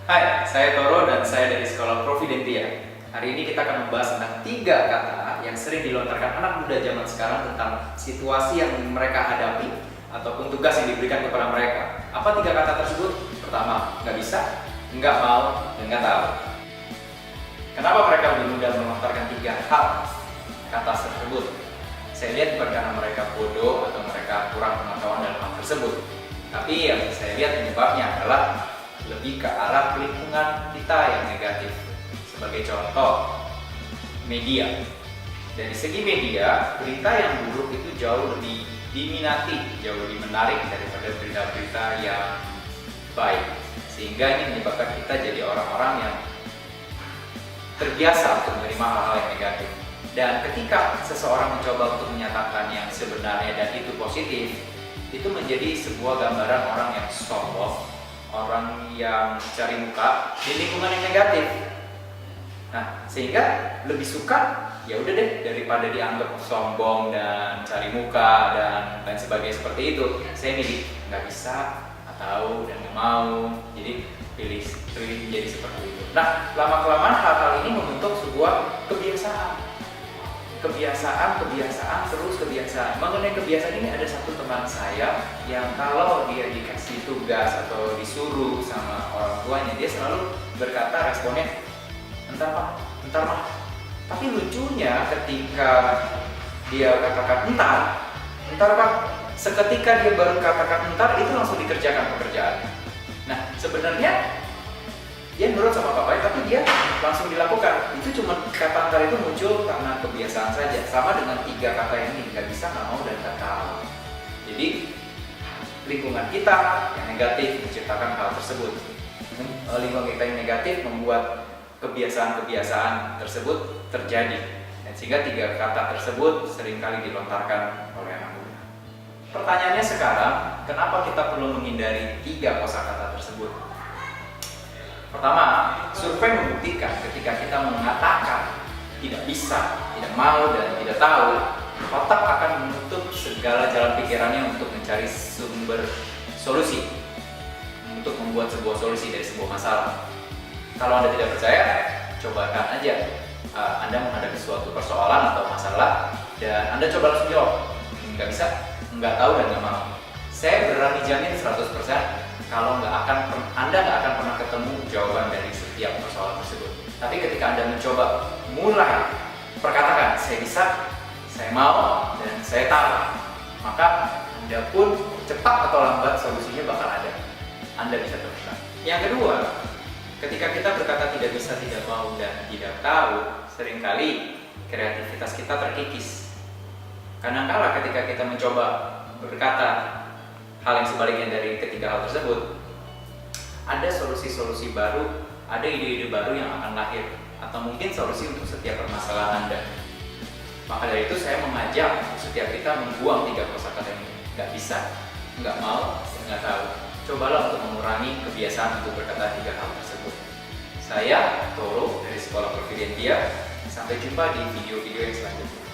Hai, saya Toro dan saya dari Sekolah Providentia. Hari ini kita akan membahas tentang 3 kata yang sering dilontarkan anak muda zaman sekarang tentang situasi yang mereka hadapi ataupun tugas yang diberikan kepada mereka. Apa 3 kata tersebut? Pertama, nggak bisa, nggak mau, dan nggak tahu. Kenapa mereka lebih mudah melontarkan 3 hal kata tersebut? Saya lihat bukan karena mereka bodoh atau mereka kurang pengetahuan dalam hal tersebut. Tapi yang saya lihat penyebabnya adalah lebih ke arah lingkungan kita yang negatif. Sebagai contoh, media. Dari segi media, berita yang buruk itu jauh lebih diminati, jauh lebih menarik daripada berita-berita yang baik. Sehingga ini menyebabkan kita jadi orang-orang yang terbiasa untuk menerima hal-hal yang negatif. Dan ketika seseorang mencoba untuk menyatakan yang sebenarnya dan itu positif, itu menjadi sebuah gambaran orang yang sombong, orang yang cari muka di lingkungan yang negatif. Nah, sehingga lebih suka ya udah deh, daripada dianggap sombong dan cari muka dan lain sebagainya seperti itu, saya milih nggak bisa atau dan nggak mau. Jadi pilih jadi seperti itu. Nah, lama-kelamaan hal-hal ini membentuk sebuah kebiasaan terus kebiasaan. Mengenai kebiasaan ini, ada satu teman saya yang kalau dia dikasih tugas atau disuruh sama orang tuanya, dia selalu berkata, responnya entar pak, entar mah. Tapi lucunya ketika dia katakan entar pak, seketika dia baru katakan entar, itu langsung dikerjakan pekerjaan. Nah, sebenarnya dia nurut sama bapaknya, tapi dia langsung dilakukan. Itu cuma kata entar itu muncul karena kebiasaan saja. Sama dengan 3 kata ini, nggak bisa, nggak mau, dan nggak tahu. Jadi lingkungan kita yang negatif menciptakan hal tersebut. Lingkungan kita yang negatif membuat kebiasaan-kebiasaan tersebut terjadi. Dan sehingga 3 kata tersebut seringkali dilontarkan oleh anak muda. Pertanyaannya sekarang, kenapa kita perlu menghindari 3 kosakata tersebut? Pertama, survei membuktikan ketika kita mengatakan tidak bisa, tidak mau, dan tidak tahu, otak akan menutup segala jalan pikirannya untuk mencari sumber solusi, untuk membuat sebuah solusi dari sebuah masalah. Kalau Anda tidak percaya, cobakan aja. Anda menghadapi suatu persoalan atau masalah dan Anda coba langsung jawab, nggak bisa, nggak tahu, dan nggak mau. Saya berani jamin 100% kalau Anda nggak akan pernah ketemu jawaban dari setiap persoalan tersebut. Tapi ketika Anda mencoba mulai perkatakan, saya bisa, saya mau, dan saya tahu, maka Anda pun cepat atau lambat solusinya bakal ada. Anda bisa temukan. Yang kedua, ketika kita berkata tidak bisa, tidak mau, dan tidak tahu, seringkali kreativitas kita terkikis. Kadang-kala ketika kita mencoba berkata hal yang sebaliknya dari ketiga hal tersebut, ada solusi-solusi baru, ada ide-ide baru yang akan lahir, atau mungkin solusi untuk setiap permasalahan Anda. Maka dari itu saya mengajak setiap kita membuang 3 kosakata ini. Nggak bisa, nggak mau, nggak tahu. Cobalah untuk mengurangi kebiasaan untuk berkata 3 hal tersebut. Saya Toro dari Sekolah Providentia. Sampai jumpa di video-video yang selanjutnya.